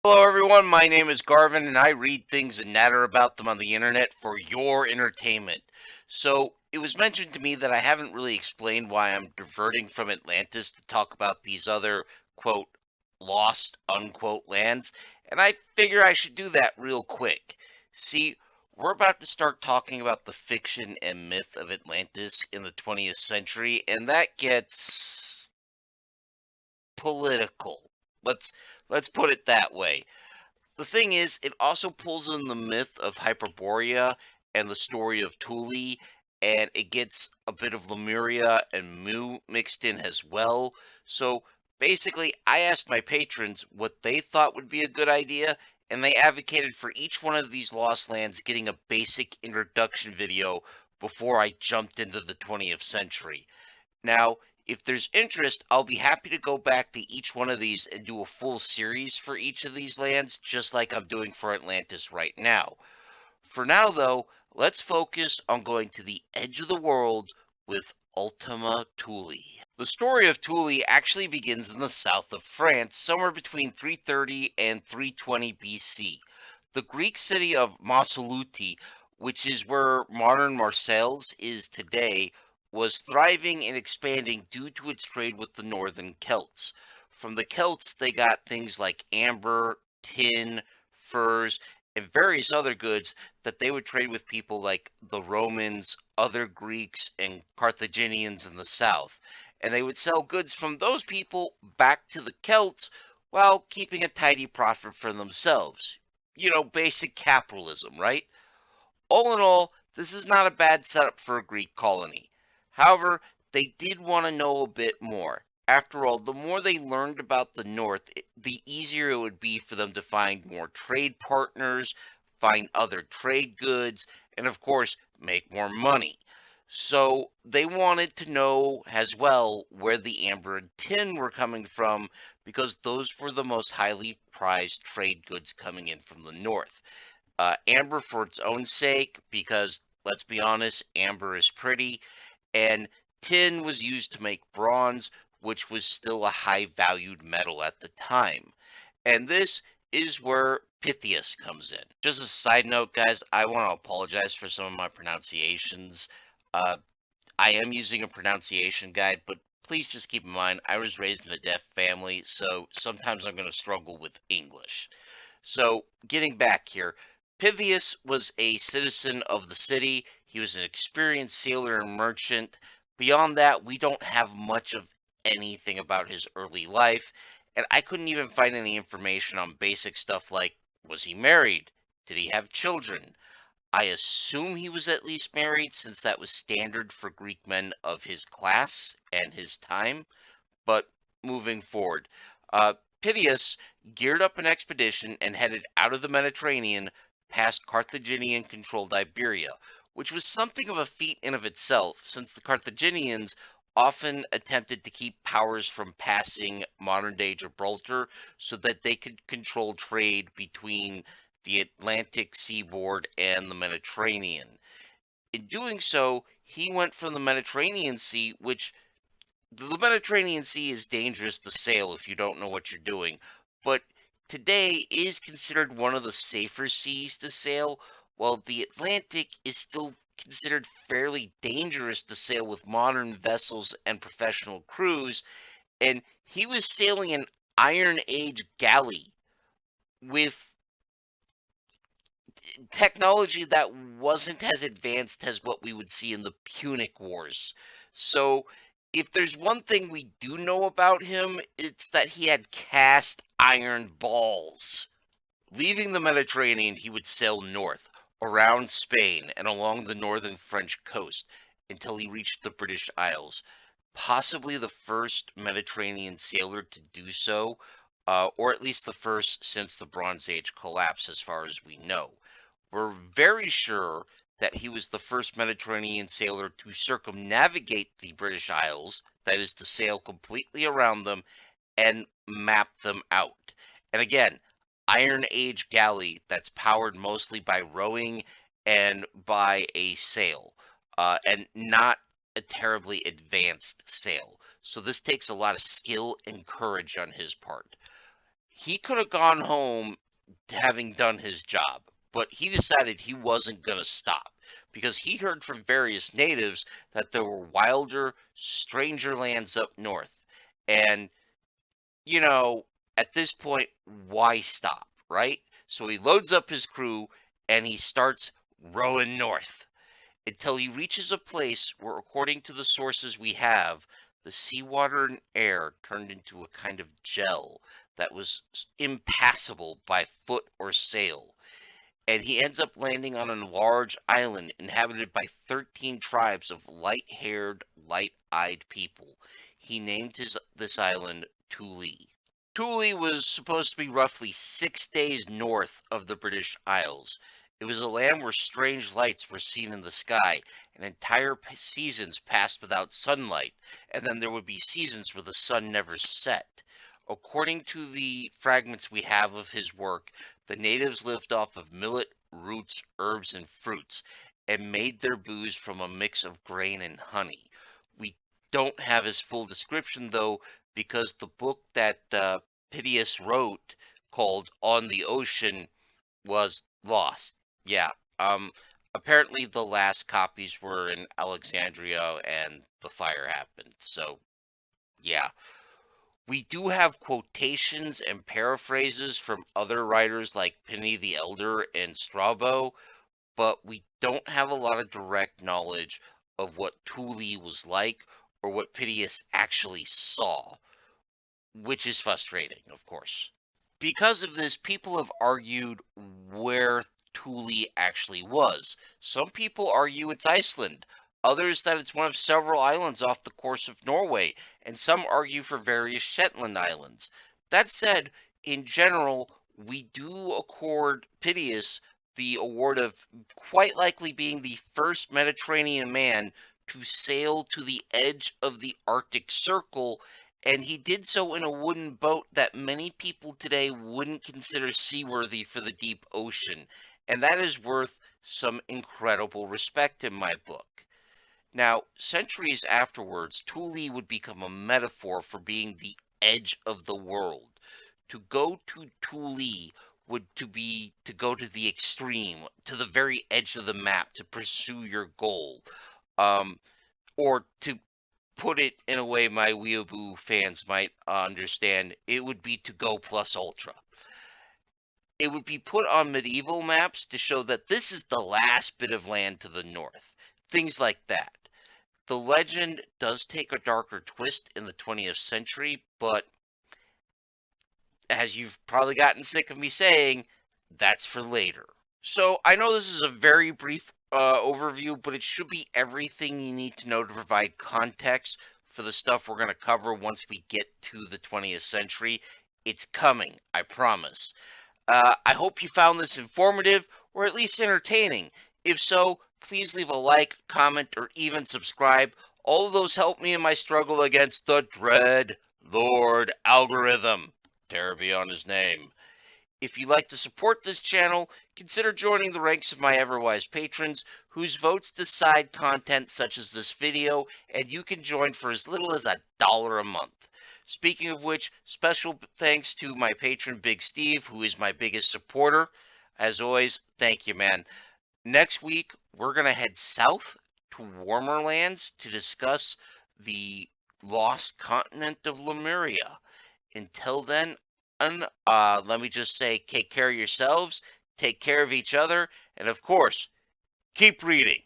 Hello, everyone. My name is Garvin, and I read things and natter about them on the internet for your entertainment. So, it was mentioned to me that I haven't really explained why I'm diverting from Atlantis to talk about these other, quote, lost, unquote, lands, and I figure I should do that real quick. See, we're about to start talking about the fiction and myth of Atlantis in the 20th century, and that gets political. Let's put it that way. The thing is, it also pulls in the myth of Hyperborea and the story of Thule, and it gets a bit of Lemuria and Mu mixed in as well. So basically, I asked my patrons what they thought would be a good idea, and they advocated for each one of these lost lands getting a basic introduction video before I jumped into the 20th century. Now, if there's interest, I'll be happy to go back to each one of these and do a full series for each of these lands, just like I'm doing for Atlantis right now. For now, though, let's focus on going to the edge of the world with Ultima Thule. The story of Thule actually begins in the south of France, somewhere between 330 and 320 BC. The Greek city of Massoluti, which is where modern Marseilles is today, was thriving and expanding due to its trade with the northern Celts. From the Celts, they got things like amber, tin, furs, and various other goods that they would trade with people like the Romans, other Greeks, and Carthaginians in the south. And they would sell goods from those people back to the Celts while keeping a tidy profit for themselves. Basic capitalism, right? All in all, this is not a bad setup for a Greek colony. However, they did want to know a bit more. After all, the more they learned about the North, the easier it would be for them to find more trade partners, find other trade goods, and of course, make more money. So they wanted to know as well where the amber and tin were coming from because those were the most highly prized trade goods coming in from the North. Amber for its own sake, because let's be honest, amber is pretty, and tin was used to make bronze, which was still a high valued metal at the time. And this is where Pythias comes in. Just a side note, guys, I want to apologize for some of my pronunciations. Uh, I am using a pronunciation guide, but please just keep in mind I was raised in a deaf family, so sometimes I'm going to struggle with English. So, getting back here, Pythias was a citizen of the city. He was an experienced sailor and merchant. Beyond that, we don't have much of anything about his early life, and I couldn't even find any information on basic stuff like was he married? Did he have children? I assume he was at least married since that was standard for Greek men of his class and his time. But moving forward, uh, Pityus geared up an expedition and headed out of the Mediterranean past Carthaginian controlled Iberia, which was something of a feat in of itself, since the Carthaginians often attempted to keep powers from passing modern day Gibraltar so that they could control trade between the Atlantic seaboard and the Mediterranean. In doing so, he went from the Mediterranean Sea, which the Mediterranean Sea is dangerous to sail if you don't know what you're doing, but today is considered one of the safer seas to sail, while the Atlantic is still considered fairly dangerous to sail with modern vessels and professional crews. And he was sailing an Iron Age galley with technology that wasn't as advanced as what we would see in the Punic Wars. So, if there's one thing we do know about him, it's that he had cast iron balls. Leaving the Mediterranean, he would sail north, around Spain, and along the northern French coast until he reached the British Isles. Possibly the first Mediterranean sailor to do so, or at least the first since the Bronze Age collapse, as far as we know. We're very sure that he was the first Mediterranean sailor to circumnavigate the British Isles, that is, to sail completely around them and map them out. And again, Iron Age galley that's powered mostly by rowing and by a sail, and not a terribly advanced sail. So this takes a lot of skill and courage on his part. He could have gone home having done his job, but he decided he wasn't going to stop because he heard from various natives that there were wilder, stranger lands up north. And, you know, at this point, why stop, right? So he loads up his crew and he starts rowing north until he reaches a place where, according to the sources we have, the seawater and air turned into a kind of gel that was impassable by foot or sail. And he ends up landing on a large island inhabited by 13 tribes of light-haired, light-eyed people. He named this island Thule. Thule was supposed to be roughly 6 days north of the British Isles. It was a land where strange lights were seen in the sky, and entire seasons passed without sunlight, and then there would be seasons where the sun never set. According to the fragments we have of his work, the natives lived off of millet, roots, herbs, and fruits, and made their booze from a mix of grain and honey. We don't have his full description, though, because the book that Phidias wrote, called On the Ocean, was lost. Yeah. Um, Apparently the last copies were in Alexandria and the fire happened. So, yeah. We do have quotations and paraphrases from other writers like Pliny the Elder and Strabo, but we don't have a lot of direct knowledge of what Thule was like or what Phidias actually saw, which is frustrating, of course. Because of this, people have argued where Thule actually was. Some people argue it's Iceland, others that it's one of several islands off the coast of Norway, and some argue for various Shetland Islands. That said, in general, we do accord Phidias the award of quite likely being the first Mediterranean man to sail to the edge of the Arctic Circle, and he did so in a wooden boat that many people today wouldn't consider seaworthy for the deep ocean, and that is worth some incredible respect in my book. Now, centuries afterwards, Thule would become a metaphor for being the edge of the world. To go to Thule would to be to go to the extreme, to the very edge of the map, to pursue your goal, um, or to put it in a way my Weeaboo fans might understand, it would be to go plus ultra. It would be put on medieval maps to show that this is the last bit of land to the north. Things like that. The legend does take a darker twist in the 20th century, but as you've probably gotten sick of me saying, that's for later. So I know this is a very brief overview, but it should be everything you need to know to provide context for the stuff we're going to cover once we get to the 20th century. It's coming, I promise. I hope you found this informative or at least entertaining. If so, please leave a like, comment, or even subscribe. All of those help me in my struggle against the dread Lord algorithm. Dare be on his name. If you'd like to support this channel, consider joining the ranks of my Everwise patrons, whose votes decide content such as this video, and you can join for as little as $1 a month. Speaking of which, special thanks to my patron Big Steve, who is my biggest supporter. As always, thank you, man. Next week, we're going to head south to warmer lands to discuss the lost continent of Lemuria. Until then, let me just say, take care of yourselves, take care of each other, and of course, keep reading.